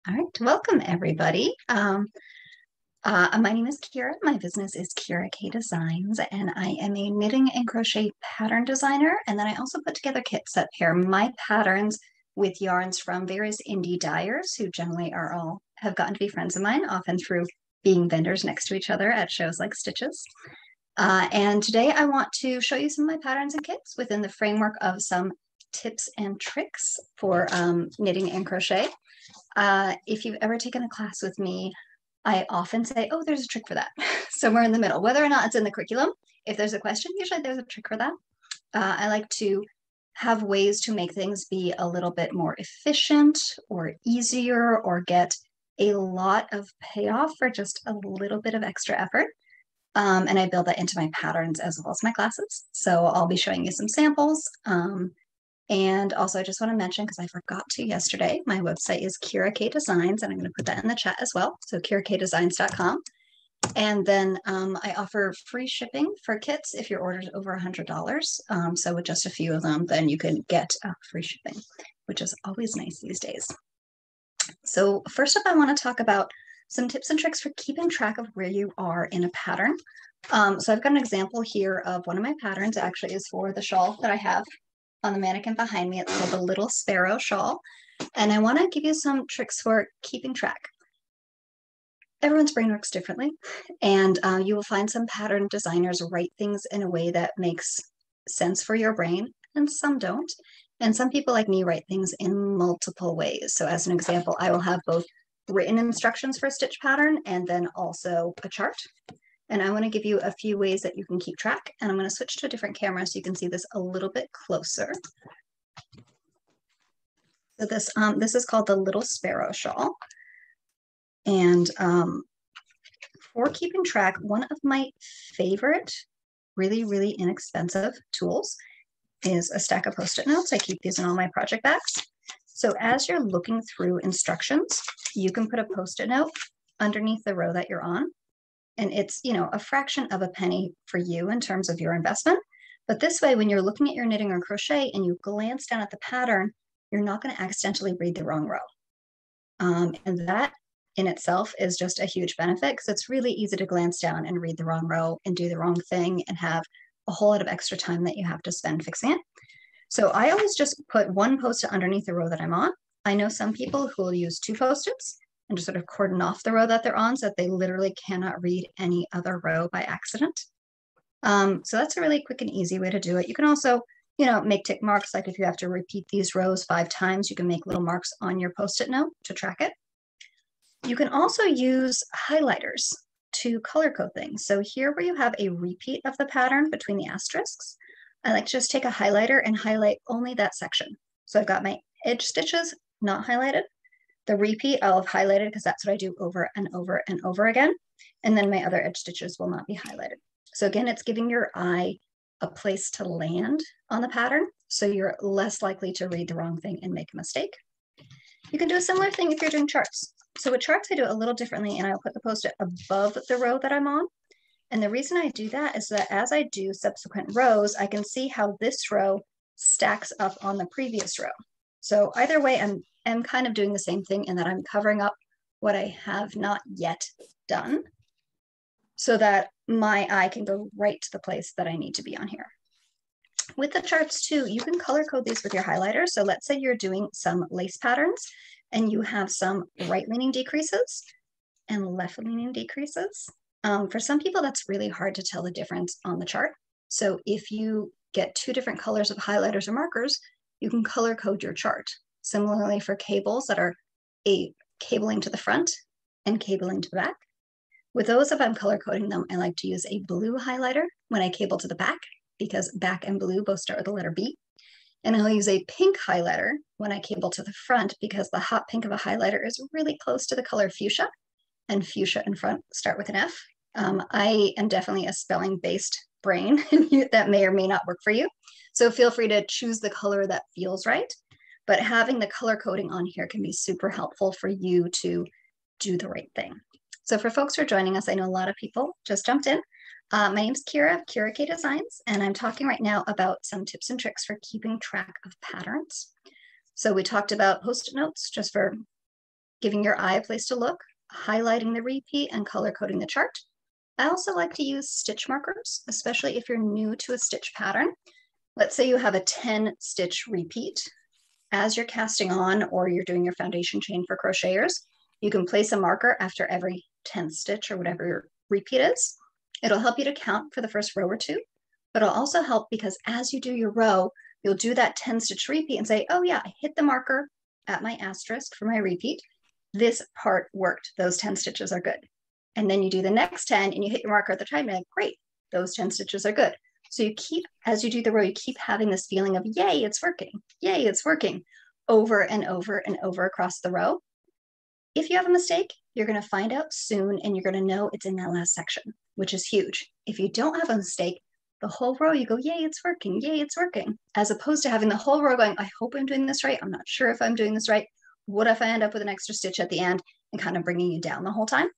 All right, welcome everybody. My name is Kira. My business is Kira K Designs, and I am a knitting and crochet pattern designer. And then I also put together kits that pair my patterns with yarns from various indie dyers who generally have gotten to be friends of mine, often through being vendors next to each other at shows like Stitches. And today I want to show you some of my patterns and kits within the framework of some tips and tricks for knitting and crochet. If you've ever taken a class with me, I often say, oh, there's a trick for that, somewhere in the middle, whether or not it's in the curriculum. If there's a question, usually there's a trick for that. I like to have ways to make things be a little bit more efficient or easier or get a lot of payoff for just a little bit of extra effort. And I build that into my patterns as well as my classes. So I'll be showing you some samples. And also, I just want to mention, because I forgot to yesterday, my website is Kira K Designs, and I'm going to put that in the chat as well. So kirakdesigns.com. And then I offer free shipping for kits if your order is over $100. So with just a few of them, then you can get free shipping, which is always nice these days. So first up, I want to talk about some tips and tricks for keeping track of where you are in a pattern. So I've got an example here of one of my patterns. It actually is for the shawl that I have on the mannequin behind me. It's called the Little Sparrow Shawl. And I want to give you some tricks for keeping track. Everyone's brain works differently, and you will find some pattern designers write things in a way that makes sense for your brain, and some don't. And some people like me write things in multiple ways. So as an example, I will have both written instructions for a stitch pattern and then also a chart. And I want to give you a few ways that you can keep track. And I'm going to switch to a different camera so you can see this a little bit closer. So this is called the Little Sparrow Shawl. And for keeping track, one of my favorite, really, really inexpensive tools is a stack of Post-it notes. I keep these in all my project bags. So as you're looking through instructions, you can put a Post-it note underneath the row that you're on. And it's, a fraction of a penny for you in terms of your investment. But this way, when you're looking at your knitting or crochet and you glance down at the pattern, you're not going to accidentally read the wrong row. And that in itself is just a huge benefit, because it's really easy to glance down and read the wrong row and do the wrong thing and have a whole lot of extra time that you have to spend fixing it. So I always just put one Post-it underneath the row that I'm on. I know some people who will use two Post-its and just sort of cordon off the row that they're on so that they literally cannot read any other row by accident. So that's a really quick and easy way to do it. You can also, make tick marks. Like if you have to repeat these rows 5 times, you can make little marks on your Post-it note to track it. You can also use highlighters to color code things. So here where you have a repeat of the pattern between the asterisks, I like to just take a highlighter and highlight only that section. So I've got my edge stitches not highlighted. The repeat I'll have highlighted because that's what I do over and over and over again. And then my other edge stitches will not be highlighted. So again, it's giving your eye a place to land on the pattern, so you're less likely to read the wrong thing and make a mistake. You can do a similar thing if you're doing charts. So with charts, I do it a little differently, and I'll put the Post-it above the row that I'm on. And the reason I do that is that as I do subsequent rows, I can see how this row stacks up on the previous row. So either way, I'm kind of doing the same thing in that I'm covering up what I have not yet done so that my eye can go right to the place that I need to be on here. With the charts too, you can color code these with your highlighter. So let's say you're doing some lace patterns and you have some right-leaning decreases and left-leaning decreases. For some people, that's really hard to tell the difference on the chart. So if you get 2 different colors of highlighters or markers, you can color code your chart. Similarly for cables that are cabling to the front and cabling to the back. With those, if I'm color coding them, I like to use a blue highlighter when I cable to the back, because back and blue both start with the letter B. And I'll use a pink highlighter when I cable to the front, because the hot pink of a highlighter is really close to the color fuchsia, and fuchsia and front start with an F. I am definitely a spelling-based brain that may or may not work for you. So feel free to choose the color that feels right. But having the color coding on here can be super helpful for you to do the right thing. So for folks who are joining us, I know a lot of people just jumped in. My name's Kira, Kira K Designs, and I'm talking right now about some tips and tricks for keeping track of patterns. So we talked about Post-it notes, just for giving your eye a place to look, highlighting the repeat, and color coding the chart. I also like to use stitch markers, especially if you're new to a stitch pattern. Let's say you have a 10 stitch repeat. As you're casting on or you're doing your foundation chain for crocheters, you can place a marker after every 10th stitch or whatever your repeat is. It'll help you to count for the first row or two, but it'll also help because as you do your row, you'll do that 10 stitch repeat and say, oh yeah, I hit the marker at my asterisk for my repeat. This part worked. Those 10 stitches are good. And then you do the next 10 and you hit your marker at the time and you're like, great, those 10 stitches are good. So you keep, as you do the row, you keep having this feeling of, yay, it's working. Yay, it's working over and over and over across the row. If you have a mistake, you're going to find out soon and you're going to know it's in that last section, which is huge. If you don't have a mistake, the whole row, you go, yay, it's working. Yay, it's working. As opposed to having the whole row going, I hope I'm doing this right. I'm not sure if I'm doing this right. What if I end up with an extra stitch at the end and kind of bringing you down the whole time?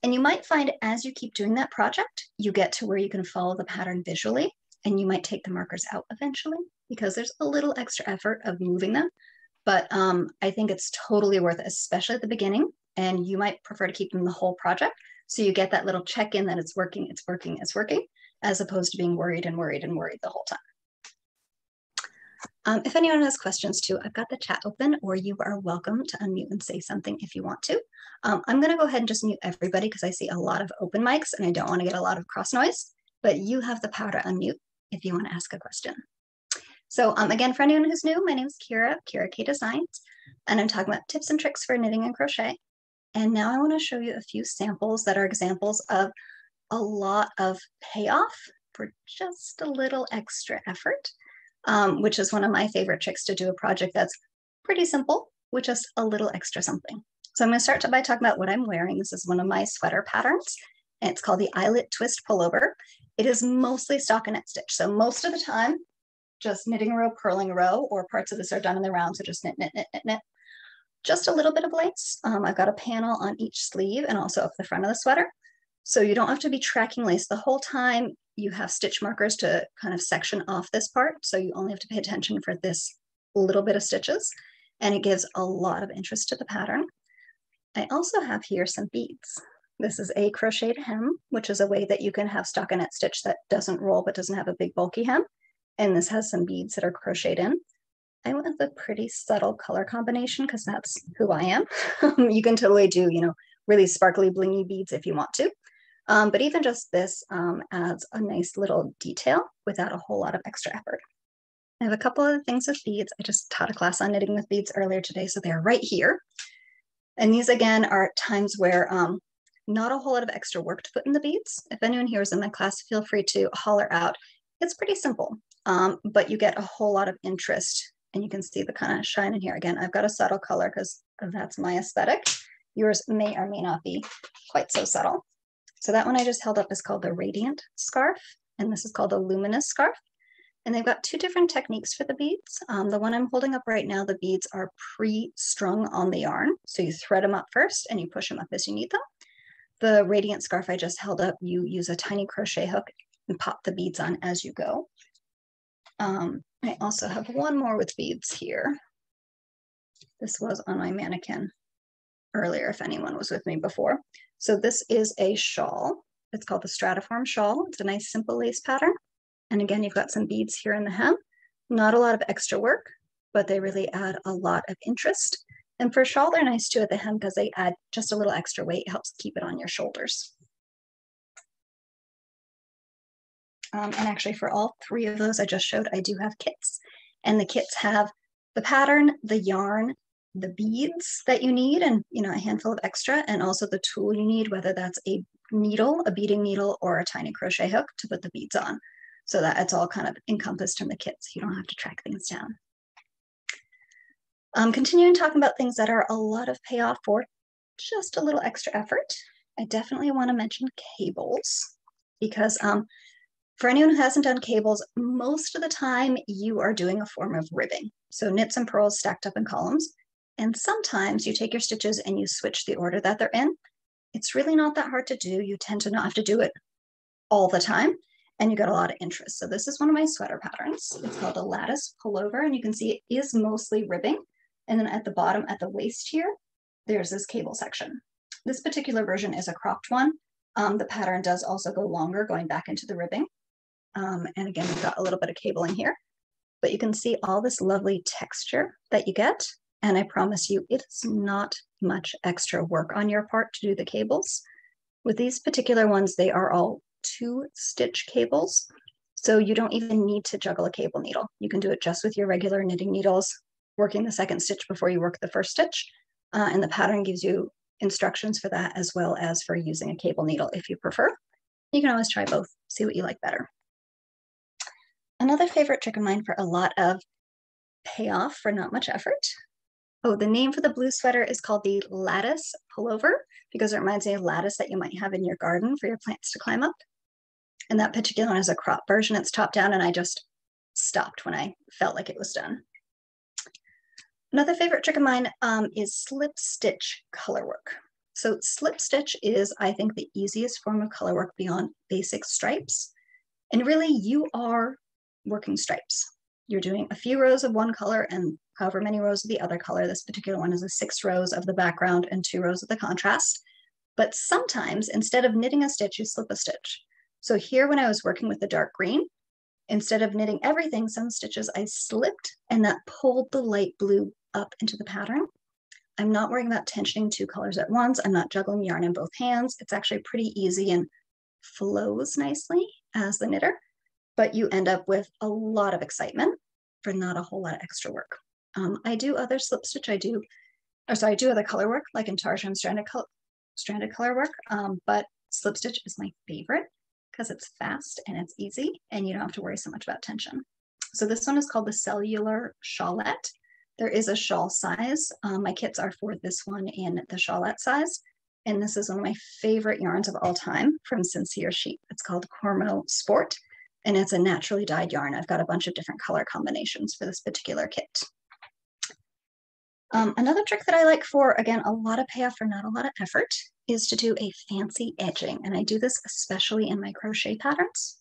And you might find as you keep doing that project, you get to where you can follow the pattern visually, and you might take the markers out eventually because there's a little extra effort of moving them. But I think it's totally worth it, especially at the beginning. And you might prefer to keep them the whole project. So you get that little check-in that it's working, it's working, it's working, as opposed to being worried and worried and worried the whole time. If anyone has questions too, I've got the chat open, or you are welcome to unmute and say something if you want to. I'm going to go ahead and just mute everybody because I see a lot of open mics and I don't want to get a lot of cross noise, but you have the power to unmute if you want to ask a question. So again, for anyone who's new, my name is Kira K Designs, and I'm talking about tips and tricks for knitting and crochet. And now I want to show you a few samples that are examples of a lot of payoff for just a little extra effort. Which is one of my favorite tricks to do a project that's pretty simple with just a little extra something. So I'm going to start by talking about what I'm wearing. This is one of my sweater patterns, and it's called the Eyelet Twist Pullover. It is mostly stockinette stitch. So most of the time, just knitting a row, purling a row, or parts of this are done in the round, so just knit, knit, knit, knit, knit. Just a little bit of lace. I've got a panel on each sleeve and also up the front of the sweater. So you don't have to be tracking lace the whole time. You have stitch markers to kind of section off this part. So you only have to pay attention for this little bit of stitches, and it gives a lot of interest to the pattern. I also have here some beads. This is a crocheted hem, which is a way that you can have stockinette stitch that doesn't roll but doesn't have a big bulky hem. And this has some beads that are crocheted in. I went with a pretty subtle color combination because that's who I am. You can totally do, really sparkly blingy beads if you want to. But even just this adds a nice little detail without a whole lot of extra effort. I have a couple of things with beads. I just taught a class on knitting with beads earlier today, so they're right here. And these again are times where not a whole lot of extra work to put in the beads. If anyone here is in my class, feel free to holler out. It's pretty simple, but you get a whole lot of interest, and you can see the kind of shine in here. Again, I've got a subtle color because that's my aesthetic. Yours may or may not be quite so subtle. So that one I just held up is called the Radiant Scarf, and this is called a Luminous Scarf. And they've got two different techniques for the beads. The one I'm holding up right now, the beads are pre-strung on the yarn. So you thread them up first and you push them up as you need them. The Radiant Scarf I just held up, you use a tiny crochet hook and pop the beads on as you go. I also have one more with beads here. This was on my mannequin earlier if anyone was with me before. So this is a shawl. It's called the Stratiform Shawl. It's a nice simple lace pattern. And again, you've got some beads here in the hem. Not a lot of extra work, but they really add a lot of interest. And for shawl, they're nice too at the hem because they add just a little extra weight, helps keep it on your shoulders. And actually for all three of those I just showed, I do have kits. And the kits have the pattern, the yarn, the beads that you need, and a handful of extra, and also the tool you need, whether that's a needle, a beading needle, or a tiny crochet hook to put the beads on, so that it's all kind of encompassed in the kit, so you don't have to track things down. Continuing talking about things that are a lot of payoff for just a little extra effort, I definitely want to mention cables, because for anyone who hasn't done cables, most of the time you are doing a form of ribbing. So knits and purls stacked up in columns. And sometimes you take your stitches and you switch the order that they're in. It's really not that hard to do. You tend to not have to do it all the time, and you get a lot of interest. So this is one of my sweater patterns. It's called a lattice pullover, and you can see it is mostly ribbing. And then at the bottom, at the waist here, there's this cable section. This particular version is a cropped one. The pattern does also go longer, going back into the ribbing. And again, we've got a little bit of cable in here, but you can see all this lovely texture that you get. And I promise you, it's not much extra work on your part to do the cables. With these particular ones, they are all 2-stitch cables. So you don't even need to juggle a cable needle. You can do it just with your regular knitting needles, working the second stitch before you work the first stitch. And the pattern gives you instructions for that, as well as for using a cable needle if you prefer. You can always try both, see what you like better. Another favorite trick of mine for a lot of payoff for not much effort. Oh, the name for the blue sweater is called the lattice pullover, because it reminds me of lattice that you might have in your garden for your plants to climb up. And that particular one is a crop version. It's top down, and I just stopped when I felt like it was done. Another favorite trick of mine is slip stitch color work. So slip stitch is, I think, the easiest form of color work beyond basic stripes. And really, you are working stripes. You're doing a few rows of one color and however many rows of the other color. This particular one is 6 rows of the background and 2 rows of the contrast. But sometimes, instead of knitting a stitch, you slip a stitch. So here, when I was working with the dark green, instead of knitting everything, some stitches I slipped, and that pulled the light blue up into the pattern. I'm not worrying about tensioning 2 colors at once. I'm not juggling yarn in both hands. It's actually pretty easy and flows nicely as the knitter, but you end up with a lot of excitement for not a whole lot of extra work. I do other slip stitch. I do other color work, like in Tarzan stranded color work, but slip stitch is my favorite because it's fast and it's easy and you don't have to worry so much about tension. So this one is called the Cellular Shawlette. There is a shawl size. My kits are for this one in the shawlette size. And this is one of my favorite yarns of all time from Sincere Sheep. It's called Cormo Sport, and it's a naturally dyed yarn. I've got a bunch of different color combinations for this particular kit. Another trick that I like for, again, a lot of payoff for not a lot of effort is to do a fancy edging. And I do this especially in my crochet patterns,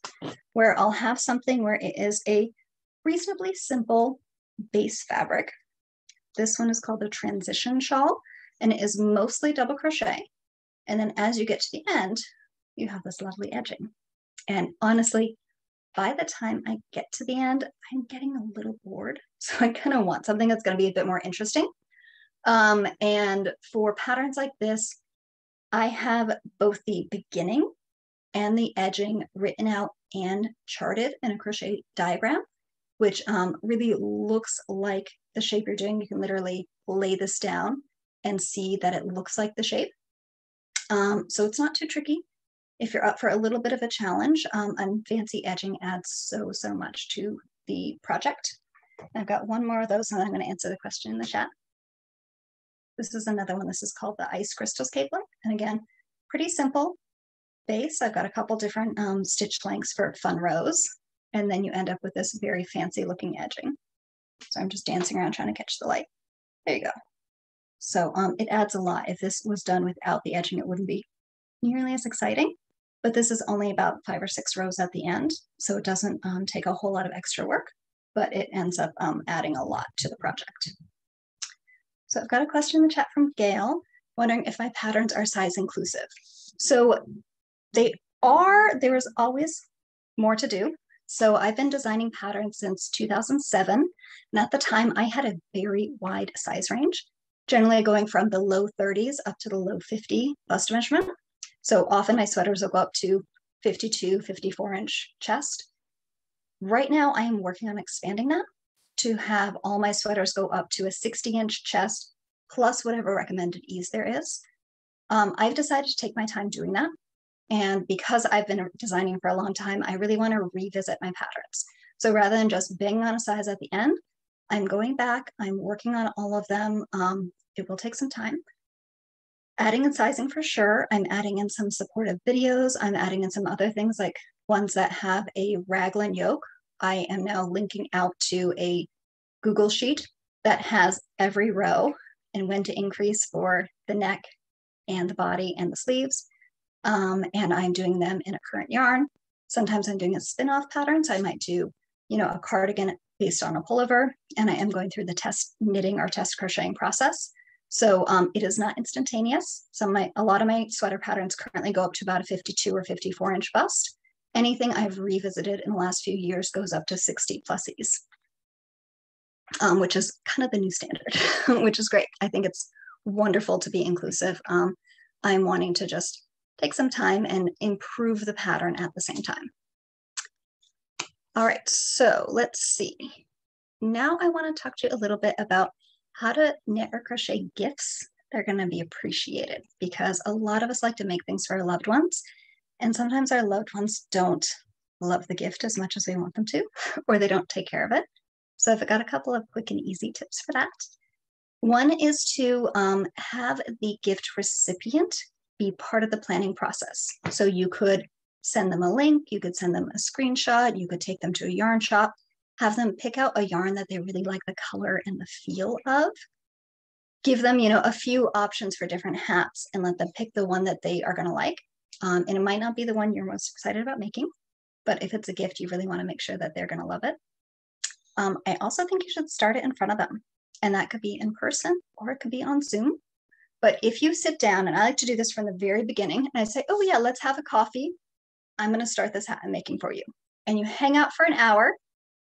where I'll have something where it is a reasonably simple base fabric. This one is called the Transition Shawl, and it is mostly double crochet. And then as you get to the end, you have this lovely edging. And honestly, by the time I get to the end, I'm getting a little bored. So I kind of want something that's going to be a bit more interesting. And for patterns like this, I have both the beginning and the edging written out and charted in a crochet diagram, which really looks like the shape you're doing. You can literally lay this down and see that it looks like the shape. So it's not too tricky. If you're up for a little bit of a challenge, and fancy edging adds so much to the project. I've got one more of those, and I'm going to answer the question in the chat. This is another one. This is called the Ice Crystals Capelet. And again, pretty simple base. I've got a couple different stitch lengths for fun rows. And then you end up with this very fancy looking edging. So I'm just dancing around trying to catch the light. There you go. So it adds a lot. If this was done without the edging, it wouldn't be nearly as exciting. But this is only about 5 or 6 rows at the end. So it doesn't take a whole lot of extra work, but it ends up adding a lot to the project. So I've got a question in the chat from Gail, wondering if my patterns are size inclusive. So they are. There is always more to do. So I've been designing patterns since 2007. And at the time, I had a very wide size range, generally going from the low 30s up to the low 50 bust measurement. So often my sweaters will go up to 52, 54-inch chest. Right now, I am working on expanding that to have all my sweaters go up to a 60-inch chest, plus whatever recommended ease there is. I've decided to take my time doing that. And because I've been designing for a long time, I really want to revisit my patterns. So rather than just banging on a size at the end, I'm going back, I'm working on all of them. It will take some time. Adding and sizing for sure. I'm adding in some supportive videos. I'm adding in some other things like ones that have a raglan yoke. I am now linking out to a Google sheet that has every row and when to increase for the neck and the body and the sleeves. And I'm doing them in a current yarn. Sometimes I'm doing a spin-off pattern. So I might do, a cardigan based on a pullover. And I am going through the test knitting or test crocheting process. So it is not instantaneous. A lot of my sweater patterns currently go up to about a 52 or 54 inch bust. Anything I've revisited in the last few years goes up to 60 plusies, which is kind of the new standard, which is great. I think it's wonderful to be inclusive. I'm wanting to just take some time and improve the pattern at the same time. All right, so let's see. Now I want to talk to you a little bit about how to knit or crochet gifts that are going to be appreciated, because a lot of us like to make things for our loved ones, and sometimes our loved ones don't love the gift as much as we want them to, or they don't take care of it. So I've got a couple of quick and easy tips for that. One is to have the gift recipient be part of the planning process. So you could send them a link, you could send them a screenshot, you could take them to a yarn shop, have them pick out a yarn that they really like the color and the feel of, give them, a few options for different hats and let them pick the one that they are going to like. And it might not be the one you're most excited about making, but if it's a gift, you really want to make sure that they're going to love it. I also think you should start it in front of them, and that could be in person or it could be on Zoom. But if you sit down, and I like to do this from the very beginning, and I say, oh yeah, let's have a coffee. I'm going to start this hat I'm making for you. And you hang out for an hour.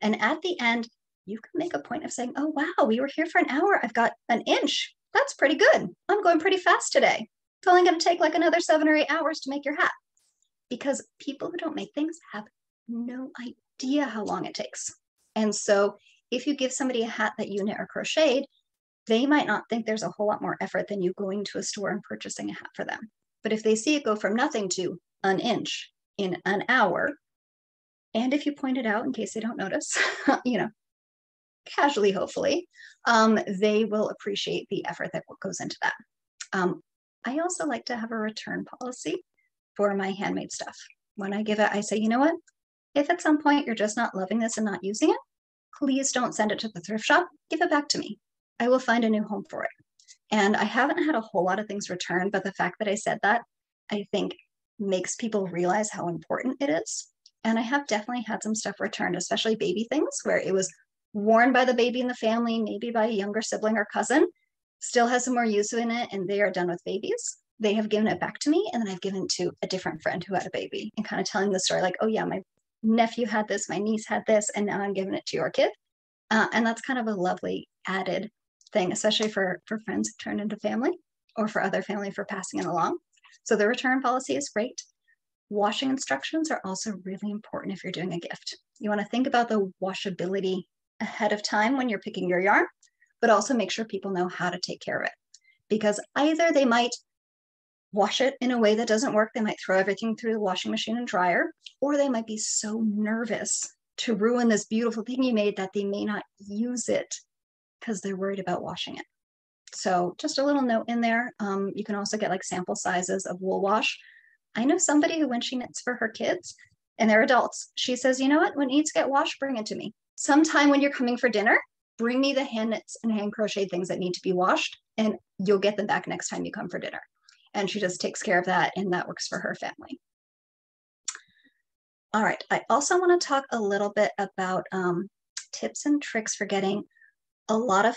And at the end, you can make a point of saying, oh, wow, we were here for an hour. I've got an inch. That's pretty good. I'm going pretty fast today. It's only going to take like another 7 or 8 hours to make your hat. Because people who don't make things have no idea how long it takes. And so if you give somebody a hat that you knit or crocheted, they might not think there's a whole lot more effort than you going to a store and purchasing a hat for them. But if they see it go from nothing to an inch in an hour, and if you point it out in case they don't notice, casually, hopefully, they will appreciate the effort that goes into that. I also like to have a return policy for my handmade stuff. When I give it, I say, you know what? If at some point you're just not loving this and not using it, please don't send it to the thrift shop. Give it back to me. I will find a new home for it. And I haven't had a whole lot of things returned, but the fact that I said that, I think makes people realize how important it is. And I have definitely had some stuff returned, especially baby things, where it was worn by the baby in the family, maybe by a younger sibling or cousin, still has some more use in it, and they are done with babies. They have given it back to me, and then I've given it to a different friend who had a baby, and kind of telling the story like, oh yeah, my nephew had this, my niece had this, and now I'm giving it to your kid. And that's kind of a lovely added thing, especially for friends who turn into family, or for other family for passing it along. So the return policy is great. Washing instructions are also really important if you're doing a gift. You want to think about the washability ahead of time when you're picking your yarn, but also make sure people know how to take care of it. Because either they might wash it in a way that doesn't work, they might throw everything through the washing machine and dryer, or they might be so nervous to ruin this beautiful thing you made that they may not use it because they're worried about washing it. So just a little note in there. You can also get like sample sizes of wool wash. I know somebody who, when she knits for her kids and they're adults, she says, you know what, when it needs to get washed, bring it to me. Sometime when you're coming for dinner, bring me the hand knits and hand crocheted things that need to be washed, and you'll get them back next time you come for dinner. And she just takes care of that, and that works for her family. All right, I also want to talk a little bit about tips and tricks for getting a lot of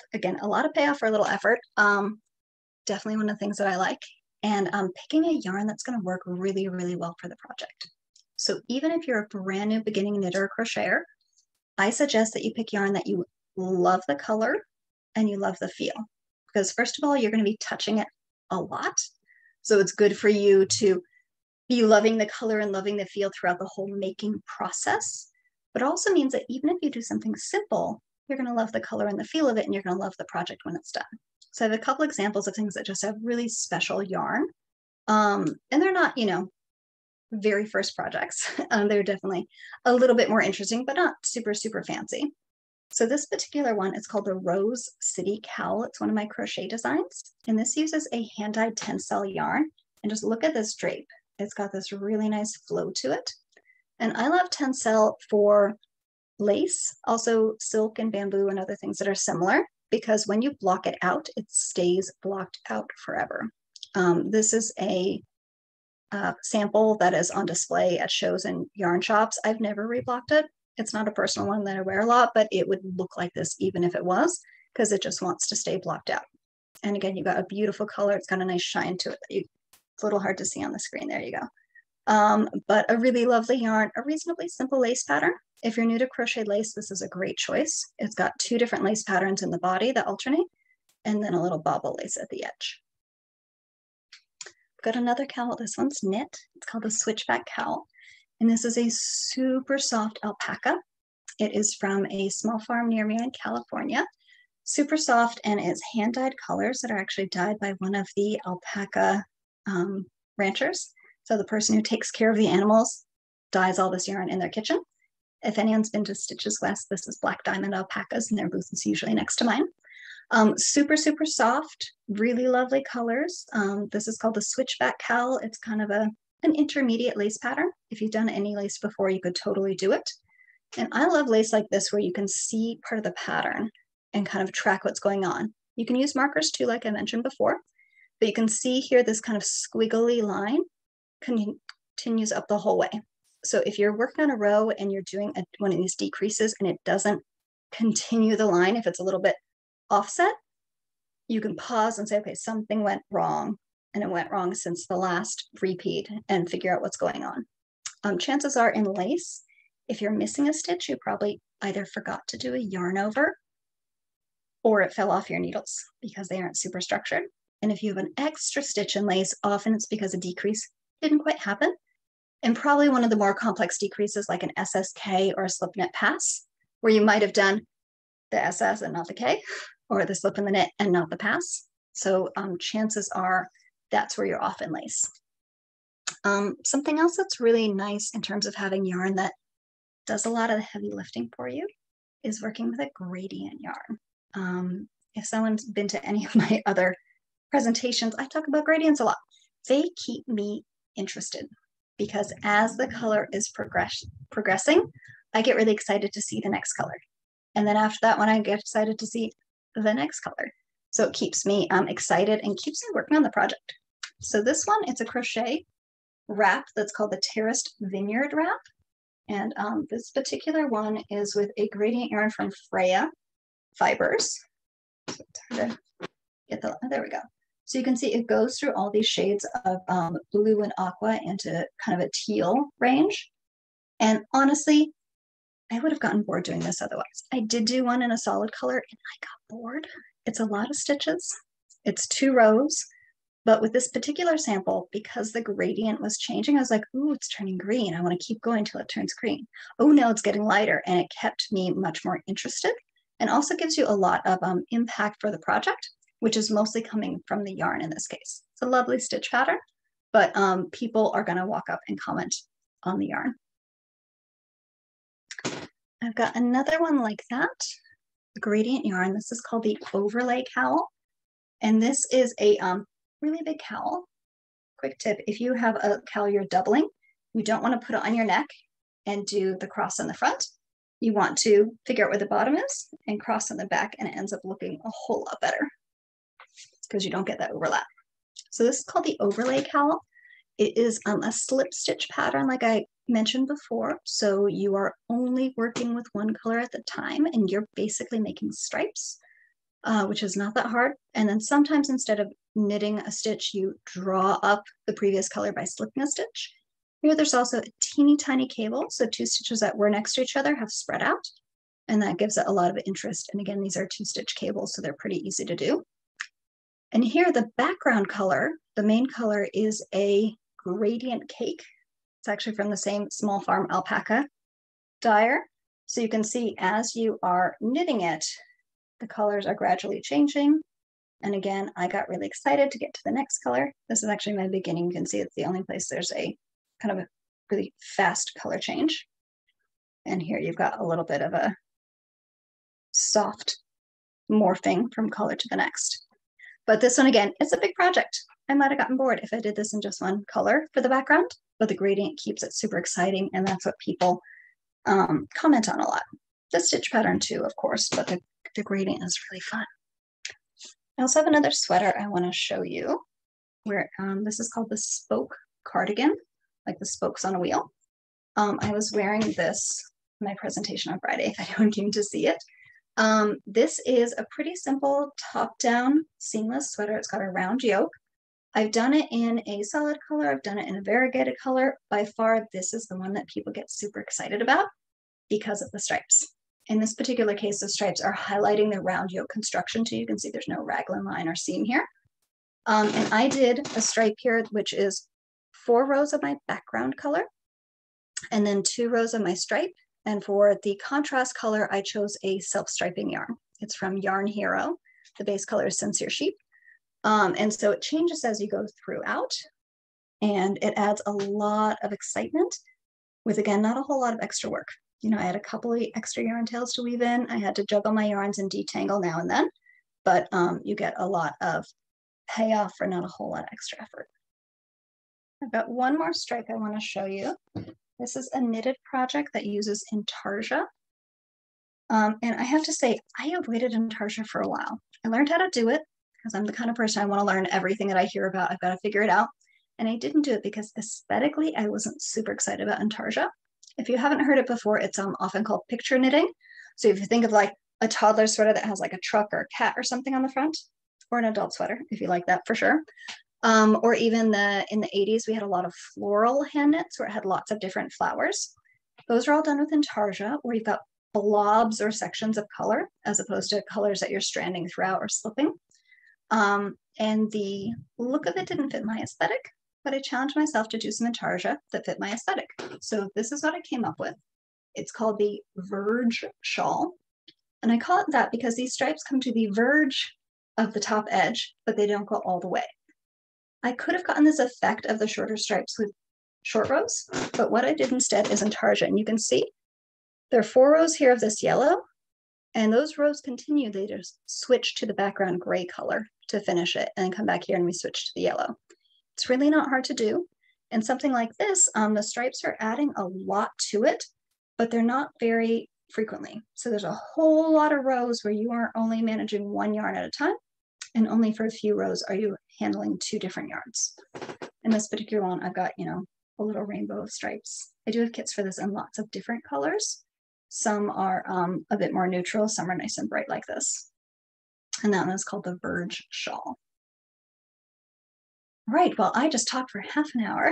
payoff for a little effort. Definitely one of the things that I like. And picking a yarn that's going to work really, really well for the project. So even if you're a brand new beginning knitter or crocheter, I suggest that you pick yarn that you love the color and you love the feel. Because first of all, you're going to be touching it a lot. So it's good for you to be loving the color and loving the feel throughout the whole making process. But it also means that even if you do something simple, you're going to love the color and the feel of it, and you're going to love the project when it's done. So I have a couple examples of things that just have really special yarn. And they're not, very first projects. They're definitely a little bit more interesting, but not super, super fancy. So this particular one is called the Rose City Cowl. It's one of my crochet designs. And this uses a hand-dyed tencel yarn. And just look at this drape. It's got this really nice flow to it. And I love tencel for lace, also silk and bamboo and other things that are similar, because when you block it out, it stays blocked out forever. This is a sample that is on display at shows and yarn shops. I've never reblocked it. It's not a personal one that I wear a lot, but it would look like this even if it was, because it just wants to stay blocked out. And again, you got a beautiful color. It's got a nice shine to it. It's a little hard to see on the screen. There you go. But a really lovely yarn, a reasonably simple lace pattern. If you're new to crochet lace, this is a great choice. It's got 2 different lace patterns in the body that alternate, and then a little bobble lace at the edge. Got another cowl. This one's knit. It's called the Switchback cowl. And this is a super soft alpaca. It is from a small farm near me in California. Super soft, and it's hand-dyed colors that are actually dyed by one of the alpaca ranchers. So the person who takes care of the animals dyes all this yarn in their kitchen. If anyone's been to Stitches West, this is Black Diamond alpacas, and their booth is usually next to mine. Super, super soft, really lovely colors. This is called the Switchback cowl. It's kind of an intermediate lace pattern. If you've done any lace before, you could totally do it. And I love lace like this where you can see part of the pattern and kind of track what's going on. You can use markers too, like I mentioned before, but you can see here this kind of squiggly line continues up the whole way. So if you're working on a row and you're doing one of these decreases and it doesn't continue the line, if it's a little bit offset, you can pause and say, okay, something went wrong, and it went wrong since the last repeat, and figure out what's going on. Chances are in lace, if you're missing a stitch, you probably either forgot to do a yarn over or it fell off your needles because they aren't super structured. And if you have an extra stitch in lace, often it's because a decrease didn't quite happen. And probably one of the more complex decreases like an SSK or a slip knit pass, where you might have done the SS and not the K, or the slip in the knit and not the pass. So chances are that's where you're off in lace. Something else that's really nice in terms of having yarn that does a lot of the heavy lifting for you is working with a gradient yarn. If someone's been to any of my other presentations, I talk about gradients a lot. They keep me interested because as the color is progressing, I get really excited to see the next color. And then after that one, I get excited to see the next color. So it keeps me excited and keeps me working on the project. So this one, it's a crochet wrap that's called the Terraced Vineyard wrap. And this particular one is with a gradient yarn from Freya Fibers. So it's hard to get there we go. So you can see it goes through all these shades of blue and aqua into kind of a teal range. And honestly, I would have gotten bored doing this otherwise. I did do one in a solid color and I got bored. It's a lot of stitches. It's 2 rows, but with this particular sample, because the gradient was changing, I was like, ooh, it's turning green. I want to keep going till it turns green. Oh no, it's getting lighter. And it kept me much more interested and also gives you a lot of impact for the project, which is mostly coming from the yarn in this case. It's a lovely stitch pattern, but people are going to walk up and comment on the yarn. I've got another one like that, a gradient yarn. This is called the Overlay Cowl. And this is a really big cowl. Quick tip, if you have a cowl you're doubling, you don't want to put it on your neck and do the cross on the front. You want to figure out where the bottom is and cross on the back, and it ends up looking a whole lot better because you don't get that overlap. So this is called the Overlay Cowl. It is a slip stitch pattern like I mentioned before. So you are only working with one color at the time and you're basically making stripes, which is not that hard. And then sometimes instead of knitting a stitch, you draw up the previous color by slipping a stitch. Here there's also a teeny tiny cable. So 2 stitches that were next to each other have spread out, and that gives it a lot of interest. And again, these are 2-stitch cables, so they're pretty easy to do. And here the background color, the main color is a gradient cake. It's actually from the same small farm alpaca dyer. So you can see as you are knitting it, the colors are gradually changing. And again, I got really excited to get to the next color. This is actually my beginning. You can see it's the only place there's a kind of a really fast color change. And here you've got a little bit of a soft morphing from color to the next. But this one, again, it's a big project. I might have gotten bored if I did this in just one color for the background, but the gradient keeps it super exciting, and that's what people comment on a lot. The stitch pattern too, of course, but the gradient is really fun. I also have another sweater I want to show you where this is called the spoke cardigan, like the spokes on a wheel. I was wearing this in my presentation on Friday if anyone came to see it. This is a pretty simple top-down seamless sweater. It's got a round yoke. I've done it in a solid color. I've done it in a variegated color. By far, this is the one that people get super excited about because of the stripes. In this particular case, the stripes are highlighting the round yoke construction, so you can see there's no raglan line or seam here. And I did a stripe here, which is 4 rows of my background color, and then 2 rows of my stripe. And for the contrast color, I chose a self-striping yarn. It's from Yarn Hero. The base color is Sincere Sheep. And so it changes as you go throughout, and it adds a lot of excitement with, again, not a whole lot of extra work. You know, I had a couple of extra yarn tails to weave in. I had to juggle my yarns and detangle now and then, but you get a lot of payoff for not a whole lot of extra effort. I've got one more stripe I want to show you. This is a knitted project that uses intarsia. And I have to say, I avoided intarsia for a while. I learned how to do it because I'm the kind of person I want to learn everything that I hear about. I've got to figure it out. And I didn't do it because aesthetically, I wasn't super excited about intarsia. If you haven't heard it before, it's often called picture knitting. So if you think of like a toddler sweater that has like a truck or a cat or something on the front, or an adult sweater, if you like that for sure. Or even in the 80s, we had a lot of floral hand knits where it had lots of different flowers. Those are all done with intarsia, where you've got blobs or sections of color, as opposed to colors that you're stranding throughout or slipping. And the look of it didn't fit my aesthetic, but I challenged myself to do some intarsia that fit my aesthetic. So this is what I came up with. It's called the Verge shawl. And I call it that because these stripes come to the verge of the top edge, but they don't go all the way. I could have gotten this effect of the shorter stripes with short rows, but what I did instead is intarsia. And you can see there are 4 rows here of this yellow, and those rows continue. They just switch to the background gray color to finish it, and then come back here and we switch to the yellow. It's really not hard to do. And something like this, the stripes are adding a lot to it, but they're not very frequently. So there's a whole lot of rows where you are only managing 1 yarn at a time, and only for a few rows are you handling 2 different yarns. In this particular one, I've got, you know, a little rainbow of stripes. I do have kits for this in lots of different colors. Some are a bit more neutral, some are nice and bright like this. And that one is called the Verge shawl. Right, well, I just talked for half an hour.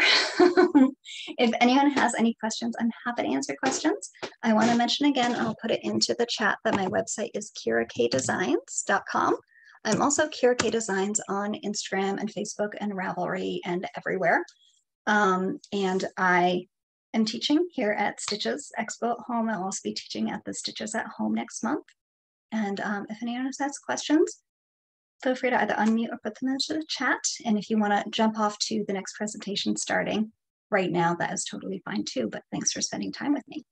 If anyone has any questions, I'm happy to answer questions. I want to mention again, I'll put it into the chat, that my website is kirakdesigns.com. I'm also Kira K Designs on Instagram and Facebook and Ravelry and everywhere. And I am teaching here at Stitches Expo at home. I'll also be teaching at the Stitches at Home next month. And if anyone has questions, feel free to either unmute or put them into the chat. And if you want to jump off to the next presentation starting right now, that is totally fine too. But thanks for spending time with me.